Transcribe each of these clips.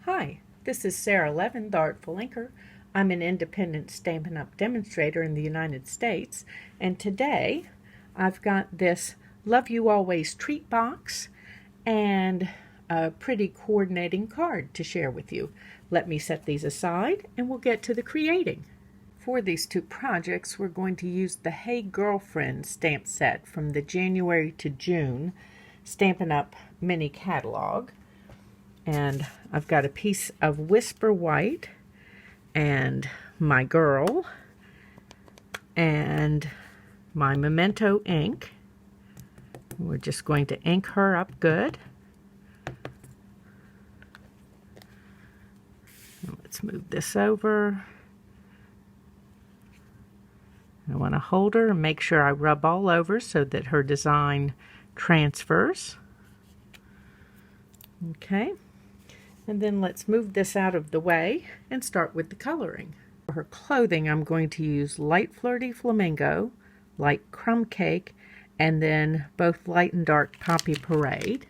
Hi, this is Sara Levin, the Artful Inker. I'm an independent Stampin' Up! Demonstrator in the United States, and today I've got this Love You Always treat box and a pretty coordinating card to share with you. Let me set these aside and we'll get to the creating. For these two projects, we're going to use the Hey Girlfriend stamp set from the January to June Stampin' Up! Mini catalog. And I've got a piece of Whisper White and my girl and my Memento ink. We're just going to ink her up good. Let's move this over. I want to hold her and make sure I rub all over so that her design transfers. Okay. And then let's move this out of the way and start with the coloring. For her clothing, I'm going to use light flirty flamingo, light crumb cake, and then both light and dark poppy parade.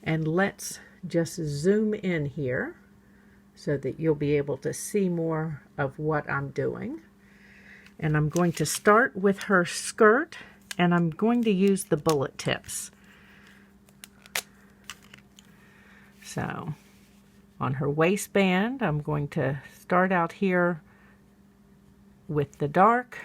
And let's just zoom in here so that you'll be able to see more of what I'm doing. And I'm going to start with her skirt, and I'm going to use the bullet tips. So on her waistband, I'm going to start out here with the dark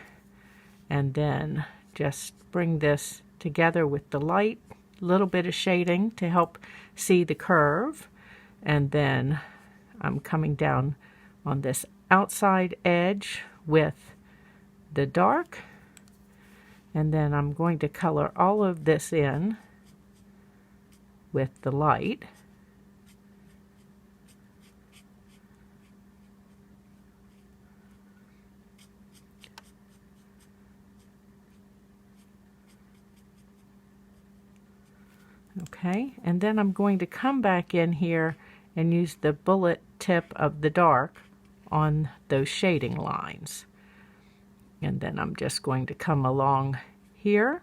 and then just bring this together with the light, a little bit of shading to help see the curve, and then I'm coming down on this outside edge with the dark, and then I'm going to color all of this in with the light. Okay, and then I'm going to come back in here and use the bullet tip of the dark on those shading lines. And then I'm just going to come along here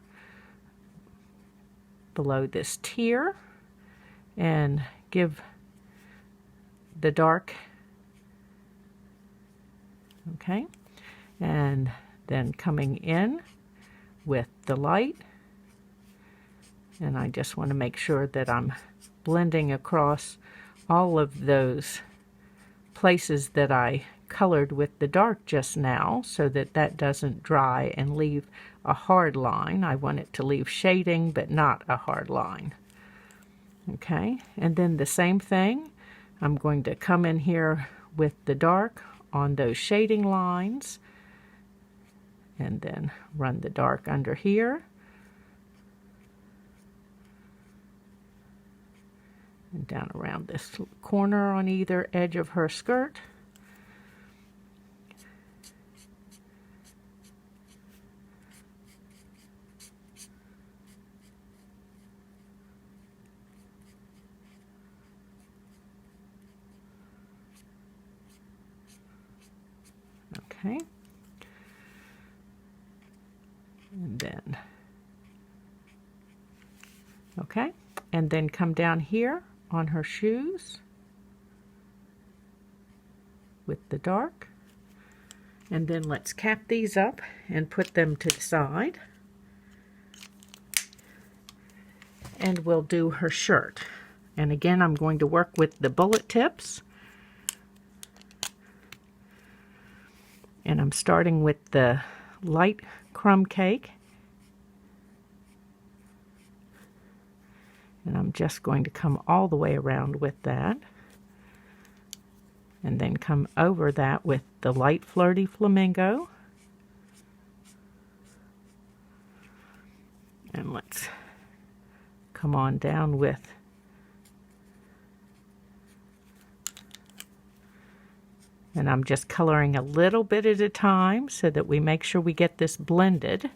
below this tear and give the dark, okay, and then coming in with the light. And I just want to make sure that I'm blending across all of those places that I colored with the dark just now so that that doesn't dry and leave a hard line. I want it to leave shading but not a hard line. Okay, and then the same thing, I'm going to come in here with the dark on those shading lines and then run the dark under here. And down around this corner on either edge of her skirt. Okay. And then, okay, and then come down here on her shoes with the dark, and then let's cap these up and put them to the side, and we'll do her shirt. And again, I'm going to work with the bullet tips, and I'm starting with the light crumb cake. And I'm just going to come all the way around with that. And then come over that with the light flirty flamingo. And let's come on down with and I'm just coloring a little bit at a time so that we make sure we get this blended.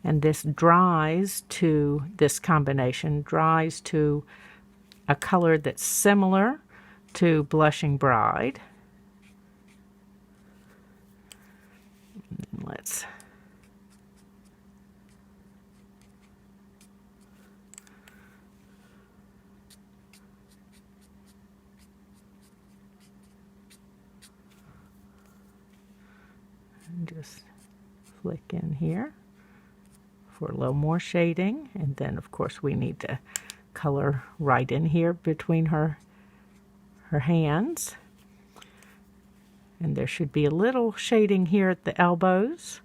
And this combination dries to a color that's similar to Blushing Bride. Let's just flick in here for a little more shading, and then of course we need to color right in here between her hands, and there should be a little shading here at the elbows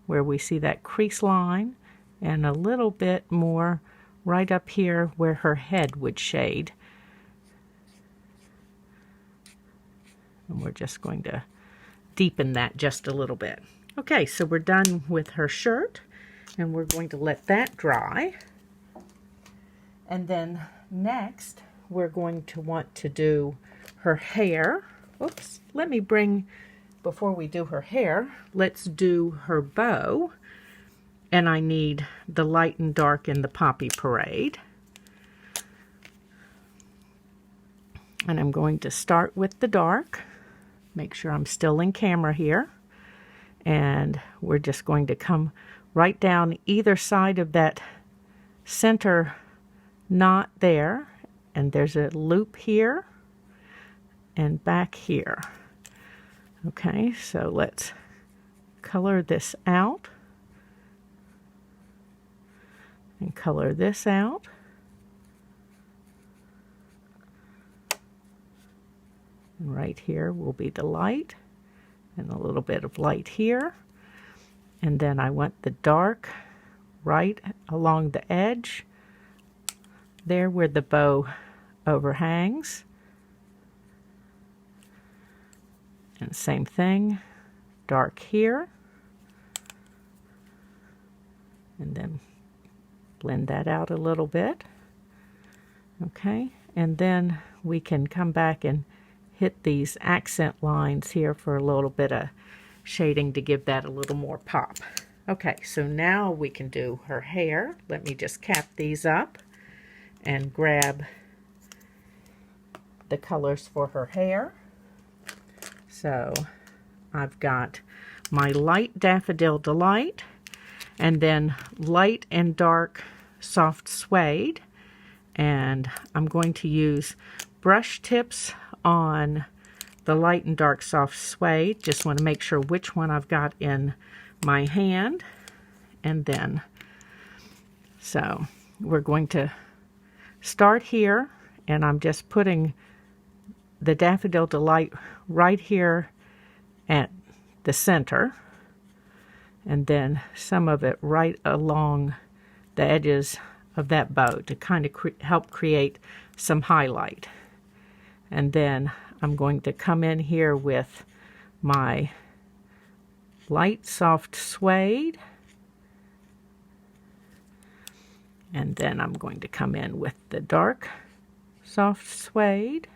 where we see that crease line, and a little bit more right up here where her head would shade. And we're just going to deepen that just a little bit. Okay, so we're done with her shirt, and we're going to let that dry. And then next, we're going to want to do her hair. Oops, before we do her hair, let's do her bow. And I need the light and dark in the Poppy Parade. And I'm going to start with the dark. Make sure I'm still in camera here. And we're just going to come right down either side of that center knot there. And there's a loop here and back here. Okay, so let's color this out. And color this out. And right here will be the light, and a little bit of light here. And then I want the dark right along the edge, there where the bow overhangs. And same thing, dark here. And then blend that out a little bit. Okay, and then we can come back and hit these accent lines here for a little bit of shading to give that a little more pop. Okay, so now we can do her hair. Let me just cap these up and grab the colors for her hair. So I've got my light Daffodil Delight, and then light and dark soft suede, and I'm going to use brush tips on the light and dark soft suede. Just want to make sure which one I've got in my hand. And then, so we're going to start here, and I'm just putting the Daffodil Delight right here at the center, and then some of it right along the edges of that bow to kind of help create some highlight. And then I'm going to come in here with my light soft suede, and then I'm going to come in with the dark soft suede,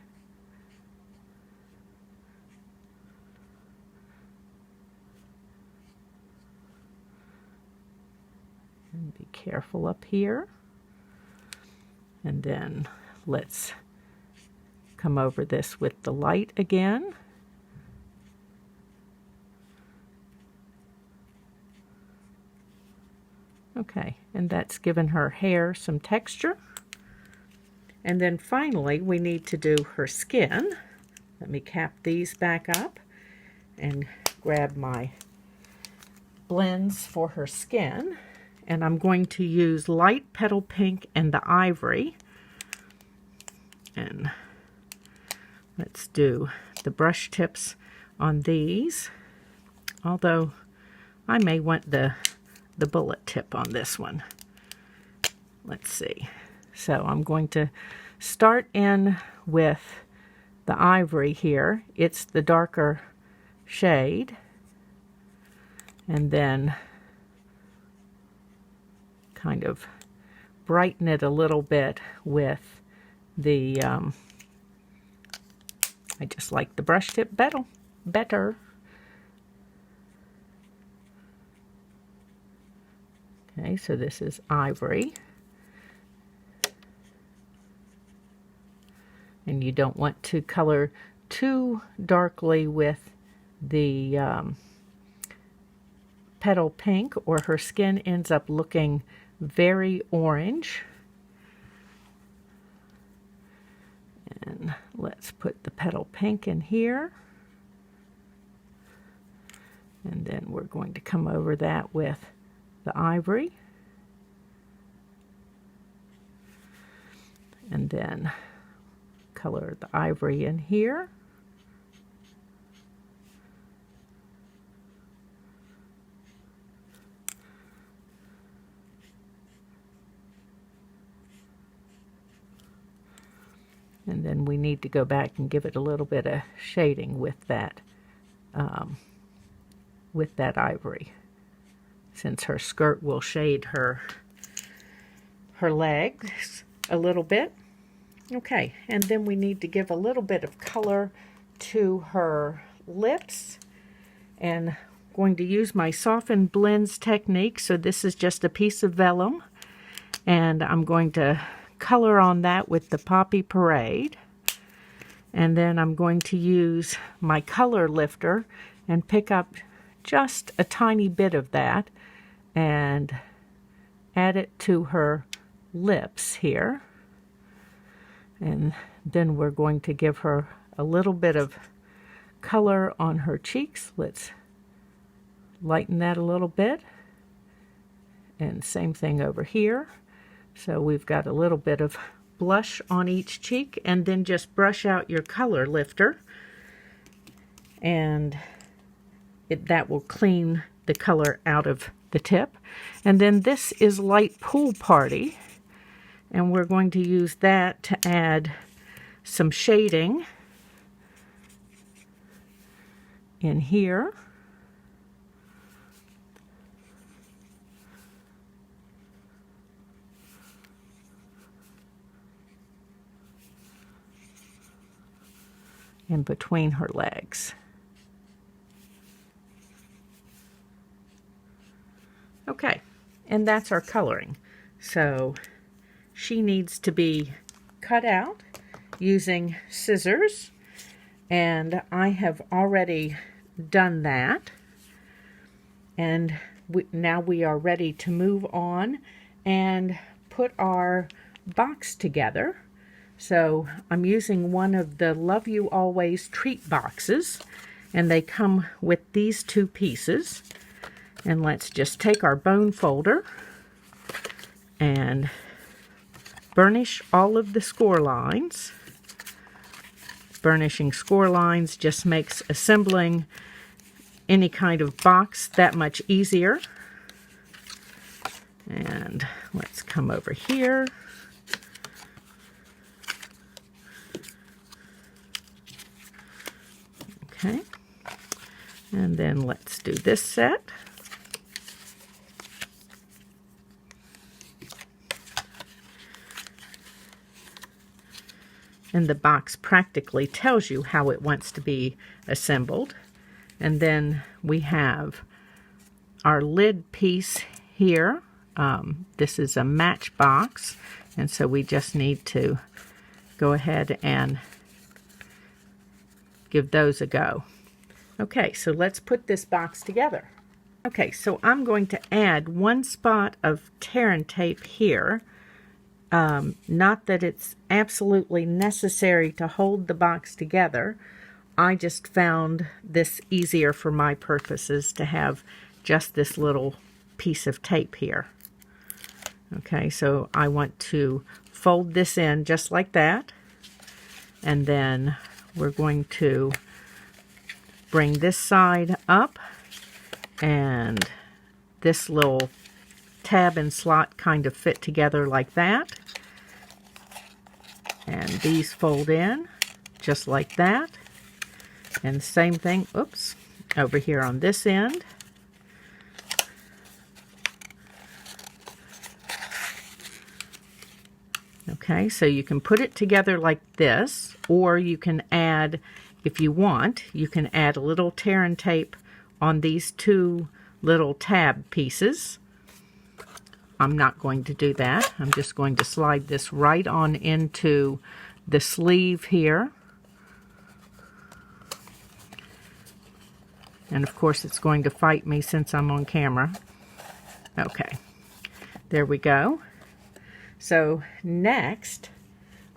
and be careful up here. And then let's come over this with the light again. Okay, and that's given her hair some texture. And then finally, we need to do her skin. Let me cap these back up and grab my blends for her skin. And I'm going to use light petal pink and the ivory. And let's do the brush tips on these, although I may want the bullet tip on this one. Let's see. So I'm going to start in with the ivory here. It's the darker shade. And then kind of brighten it a little bit with the I just like the brush tip better. Okay, so this is ivory. and you don't want to color too darkly with the petal pink, or her skin ends up looking very orange. And let's put the petal pink in here. And then we're going to come over that with the ivory. And then color the ivory in here. And then we need to go back and give it a little bit of shading with that ivory, since her skirt will shade her legs a little bit. Okay, and then we need to give a little bit of color to her lips, and I'm going to use my soften blends technique. So this is just a piece of vellum, and I'm going to color on that with the Poppy Parade. And then I'm going to use my color lifter and pick up just a tiny bit of that and add it to her lips here. And then we're going to give her a little bit of color on her cheeks. Let's lighten that a little bit. And same thing over here. So we've got a little bit of blush on each cheek, and then just brush out your color lifter, and that will clean the color out of the tip. And then this is Light Pool Party, and we're going to use that to add some shading in here. In between her legs. Okay, and that's our coloring. So she needs to be cut out using scissors, and I have already done that. And now we are ready to move on and put our box together. So I'm using one of the Love You Always treat boxes, and they come with these two pieces. And let's just take our bone folder and burnish all of the score lines. Burnishing score lines just makes assembling any kind of box that much easier. And let's come over here. Okay, and then let's do this set. And the box practically tells you how it wants to be assembled. And then we have our lid piece here. This is a match box, and so we just need to go ahead and give those a go. Okay, so let's put this box together. Okay, so I'm going to add one spot of tear and tape here. Not that it's absolutely necessary to hold the box together. I just found this easier for my purposes to have just this little piece of tape here. Okay, so I want to fold this in just like that, and then we're going to bring this side up, and this little tab and slot kind of fit together like that. And these fold in just like that. And same thing, oops, over here on this end. Okay, so you can put it together like this, or you can add, if you want, you can add a little tear and tape on these two little tab pieces. I'm not going to do that. I'm just going to slide this right on into the sleeve here. And of course it's going to fight me since I'm on camera. Okay, there we go. So next,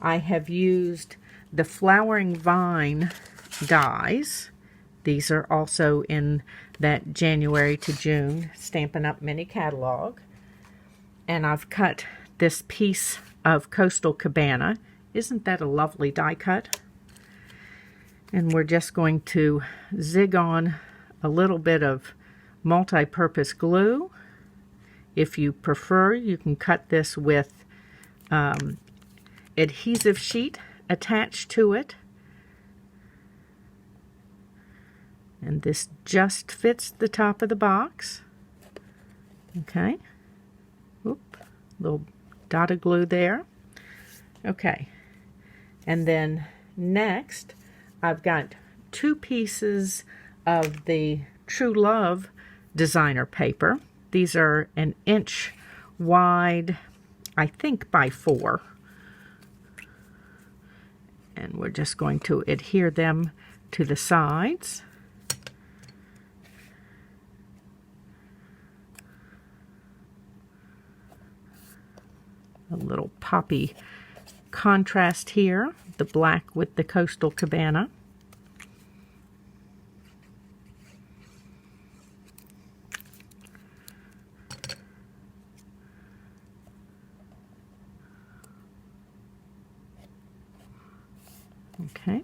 I have used the Flowering Vine dies. These are also in that January to June Stampin' Up! Mini catalog. And I've cut this piece of Coastal Cabana. Isn't that a lovely die cut? And we're just going to zig on a little bit of multi-purpose glue. If you prefer, you can cut this with adhesive sheet attached to it. And this just fits the top of the box. Okay. Oop, little dot of glue there. Okay. And then next, I've got 2 pieces of the True Love designer paper. These are 1 inch wide, I think by 4. And we're just going to adhere them to the sides. A little poppy contrast here, the black with the Coastal Cabana. Okay,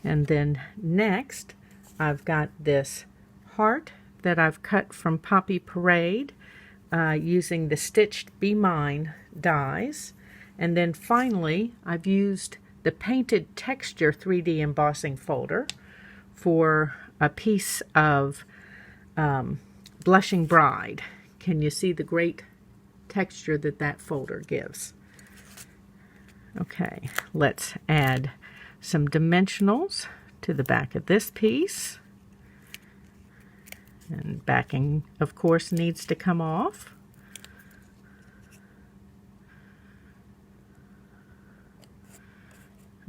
and then next I've got this heart that I've cut from Poppy Parade using the stitched Be Mine dies. And then finally I've used the Painted Texture 3D embossing folder for a piece of Blushing Bride. Can you see the great texture that that folder gives? Okay, let's add some dimensionals to the back of this piece. And backing, of course, needs to come off.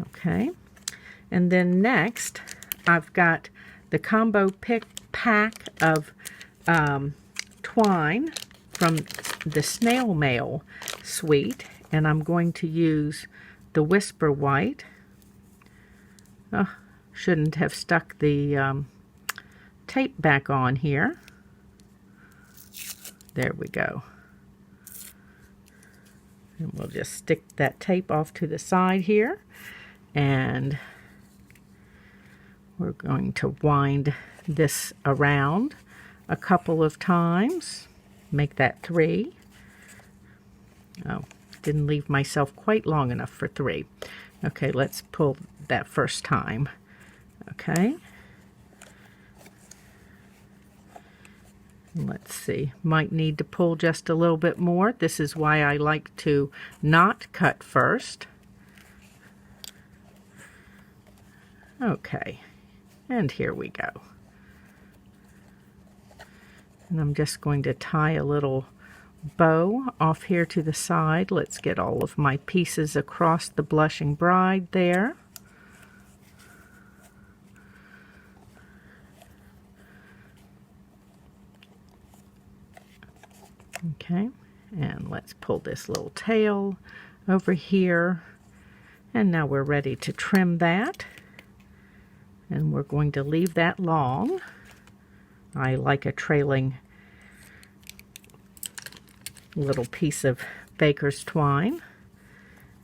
Okay, and then next, I've got the combo pack of twine from the Snail Mail suite, and I'm going to use the Whisper White. Oh, shouldn't have stuck the tape back on here. There we go. And we'll just stick that tape off to the side here. And we're going to wind this around a couple of times. Make that 3. Oh, didn't leave myself quite long enough for 3. Okay, let's pull that first time. Okay. Let's see, might need to pull just a little bit more. This is why I like to not cut first. Okay, and here we go. And I'm just going to tie a little bow off here to the side. Let's get all of my pieces across the Blushing Bride there. Okay, and let's pull this little tail over here. And now we're ready to trim that. And we're going to leave that long. I like a trailing little piece of baker's twine.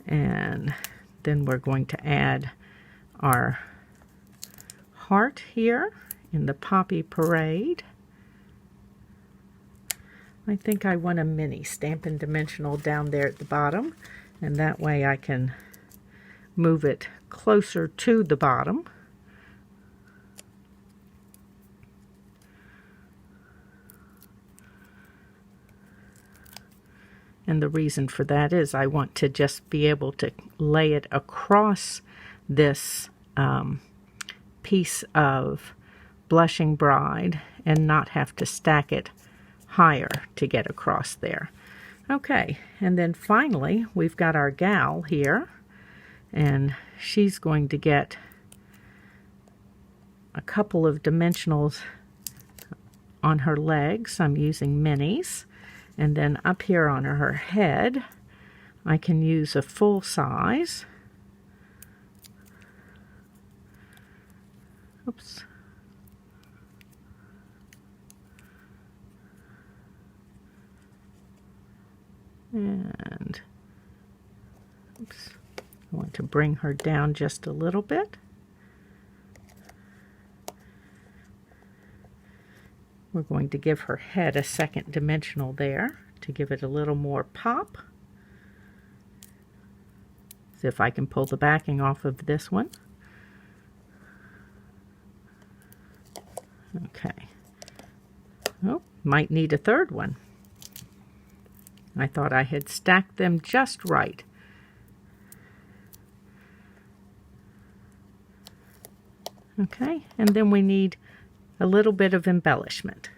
And then we're going to add our heart here in the Poppy Parade. I think I want a mini Stampin' Dimensional down there at the bottom, and that way I can move it closer to the bottom. And the reason for that is I want to just be able to lay it across this piece of Blushing Bride and not have to stack it higher to get across there. Okay, and then finally we've got our gal here, And she's going to get a couple of dimensionals on her legs. I'm using minis. And then up here on her head, I can use a full size. Oops. And oops, I want to bring her down just a little bit. We're going to give her head a second dimensional there to give it a little more pop. See if I can pull the backing off of this one. Okay. Oh, might need a third one. I thought I had stacked them just right. Okay, and then we need a little bit of embellishment.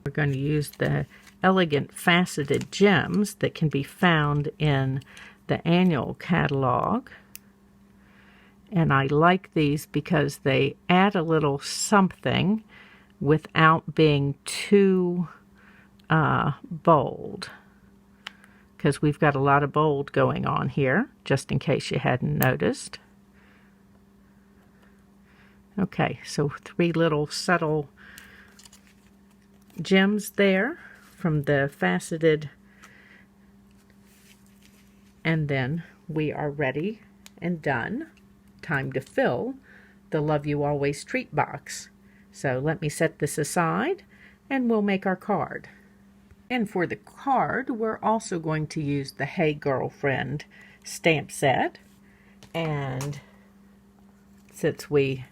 We're going to use the elegant faceted gems that can be found in the annual catalog. And I like these because they add a little something without being too bold. Because we've got a lot of bold going on here, just in case you hadn't noticed. Okay, so 3 little subtle gems there from the faceted, and then we are ready and done. Time to fill the Love You Always treat box. So let me set this aside and we'll make our card. And for the card, we're also going to use the Hey Girlfriend stamp set. And since we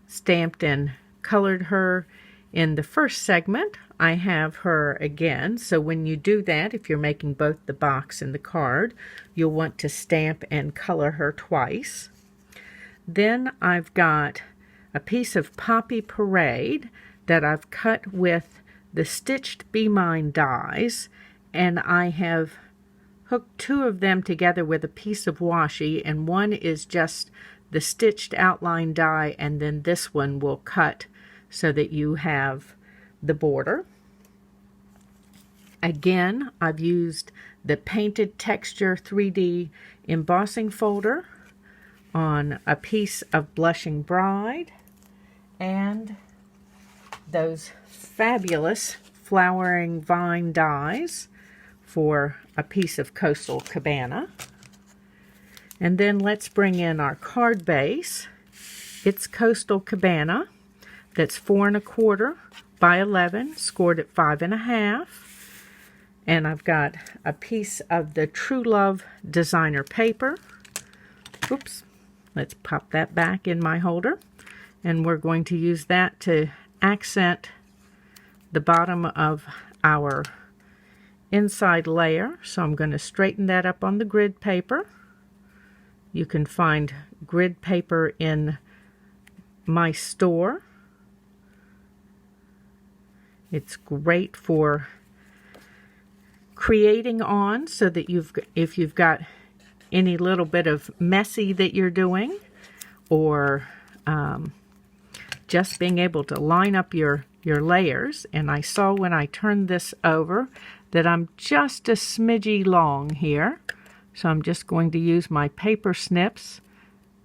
stamped and colored her in the first segment, I have her again. So when you do that, if you're making both the box and the card, you'll want to stamp and color her twice. Then I've got a piece of Poppy Parade that I've cut with the stitched Be Mine dies, and I have hooked 2 of them together with a piece of washi, and one is just the stitched outline die, and then this one will cut so that you have the border. Again, I've used the Painted Texture 3D embossing folder on a piece of Blushing Bride, and those fabulous flowering vine dies for a piece of Coastal Cabana. And then let's bring in our card base. It's Coastal Cabana. That's 4 1/4 by 11, scored at 5 1/2. And I've got a piece of the True Love designer paper. Oops, let's pop that back in my holder. And we're going to use that to accent the bottom of our inside layer. So I'm going to straighten that up on the grid paper. You can find grid paper in my store. It's great for creating on, so that if you've got any little bit of messy that you're doing, or just being able to line up your layers. And I saw when I turned this over that I'm just a smidgy long here. So I'm just going to use my paper snips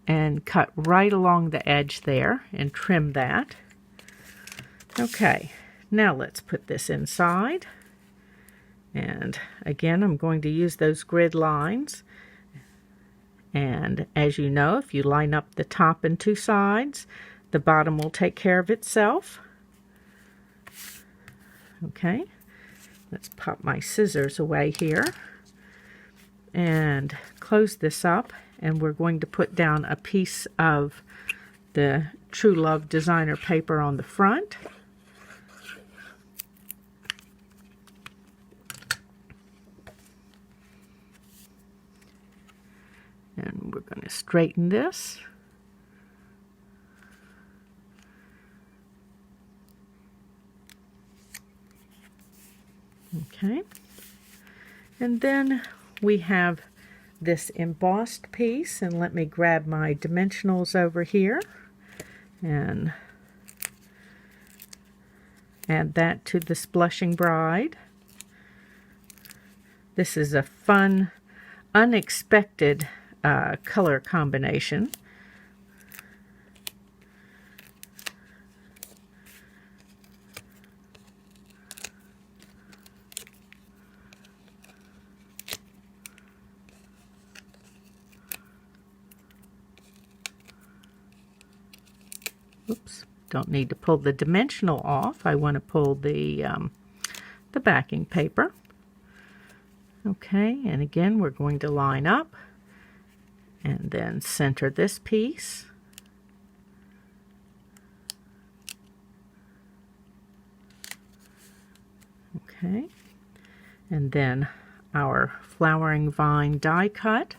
and cut right along the edge there and trim that. Okay, now let's put this inside. And again, I'm going to use those grid lines. And as you know, if you line up the top and 2 sides, the bottom will take care of itself. Okay, let's pop my scissors away here and close this up, and we're going to put down a piece of the True Love designer paper on the front. And we're going to straighten this. Okay. And then we have this embossed piece, and let me grab my dimensionals over here and add that to this Blushing Bride. This is a fun, unexpected color combination. Oops, don't need to pull the dimensional off. I want to pull the backing paper. Okay, and again we're going to line up and then center this piece. Okay, and then our flowering vine die cut.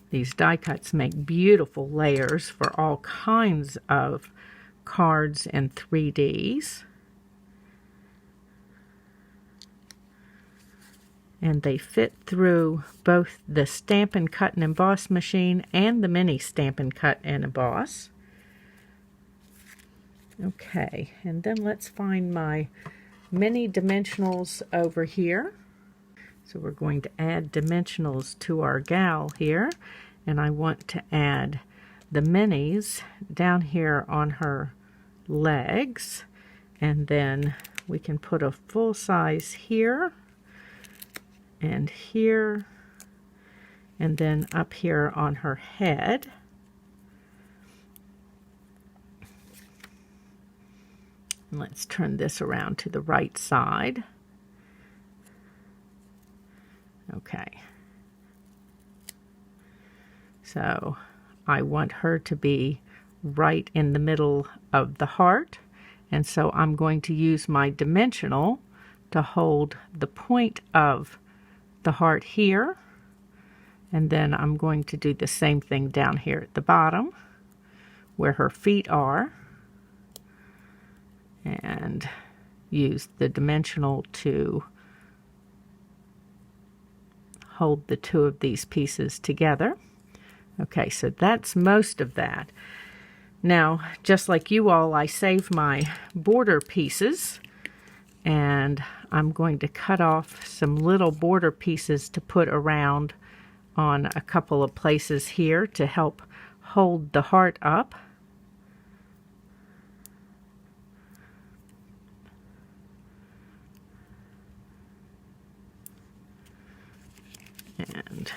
These die cuts make beautiful layers for all kinds of cards and 3Ds. And they fit through both the Stampin' Cut and Emboss machine and the mini Stampin' Cut and Emboss. Okay, and then let's find my mini dimensionals over here. So we're going to add dimensionals to our gal here, and I want to add the minis down here on her legs, and then we can put a full size here and here, and then up here on her head. And let's turn this around to the right side. Okay, so I want her to be right in the middle of the heart, and so I'm going to use my dimensional to hold the point of the heart here, and then I'm going to do the same thing down here at the bottom where her feet are, and use the dimensional to hold the two of these pieces together. Okay, so that's most of that. Now, just like you all, I save my border pieces, and I'm going to cut off some little border pieces to put around on a couple of places here to help hold the heart up. And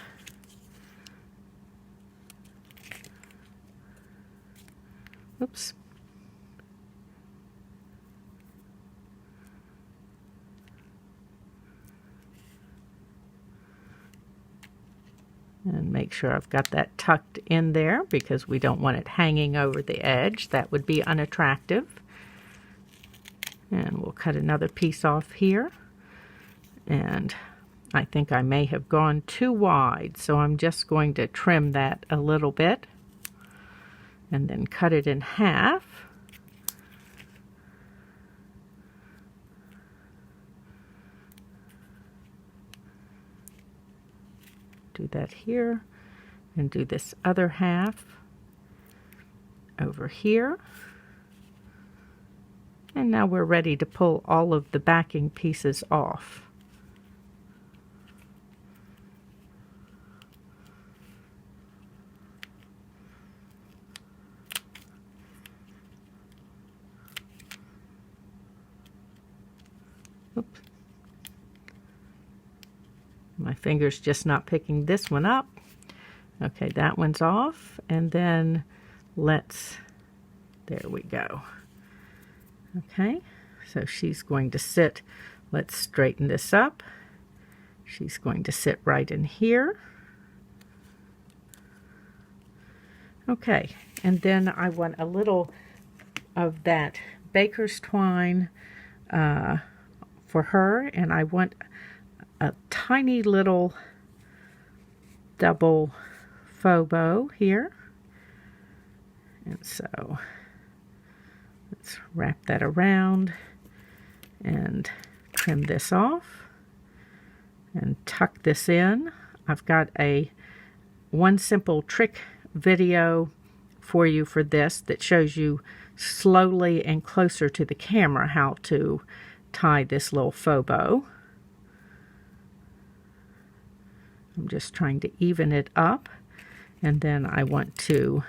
oops. And make sure I've got that tucked in there because we don't want it hanging over the edge. That would be unattractive. And we'll cut another piece off here. And I think I may have gone too wide, so I'm just going to trim that a little bit and then cut it in half. Do that here and do this other half over here. And now we're ready to pull all of the backing pieces off. Oops. My finger's just not picking this one up. Okay, that one's off, and then there we go. Okay, so she's going to sit, let's straighten this up. She's going to sit right in here. Okay, and then I want a little of that baker's twine for her, and I want a tiny little double faux bow here, And so let's wrap that around and trim this off and tuck this in. I've got a one simple trick video for you for this that shows you slowly and closer to the camera how to tie this little faux bow. I'm just trying to even it up, and then I want to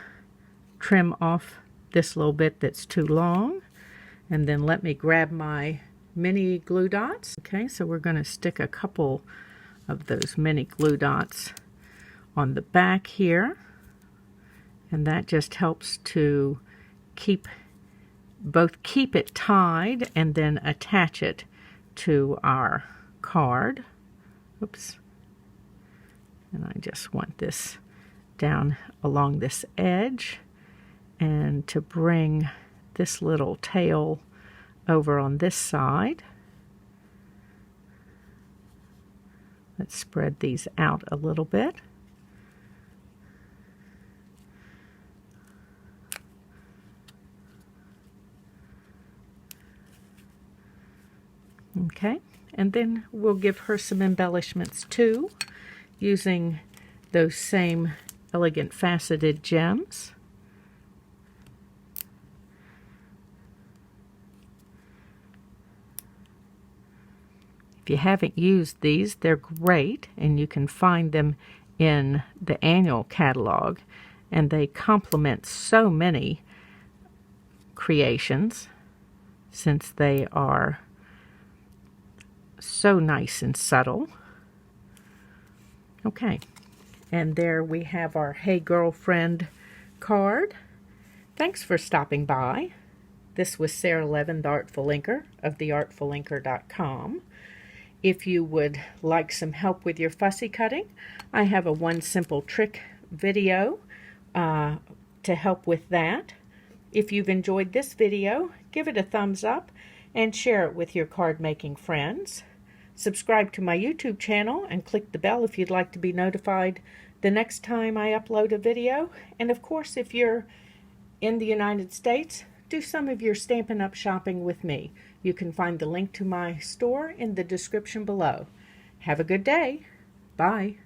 trim off this little bit that's too long, and then let me grab my mini glue dots. Okay, so we're going to stick a couple of those mini glue dots on the back here, and that just helps to keep it tied and then attach it to our card. Oops. And I just want this down along this edge, and to bring this little tail over on this side. Let's spread these out a little bit. Okay, and then we'll give her some embellishments too, using those same elegant faceted gems. If you haven't used these, they're great, and you can find them in the annual catalog, and they complement so many creations since they are so nice and subtle. Okay, and there we have our Hey Girlfriend card. Thanks for stopping by. This was Sara Levin, the Artful Inker of theartfulinker.com. If you would like some help with your fussy cutting, I have a one simple trick video to help with that. If you've enjoyed this video, give it a thumbs up and share it with your card making friends. Subscribe to my YouTube channel and click the bell if you'd like to be notified the next time I upload a video. And of course, if you're in the United States, do some of your Stampin' Up shopping with me. You can find the link to my store in the description below. Have a good day. Bye.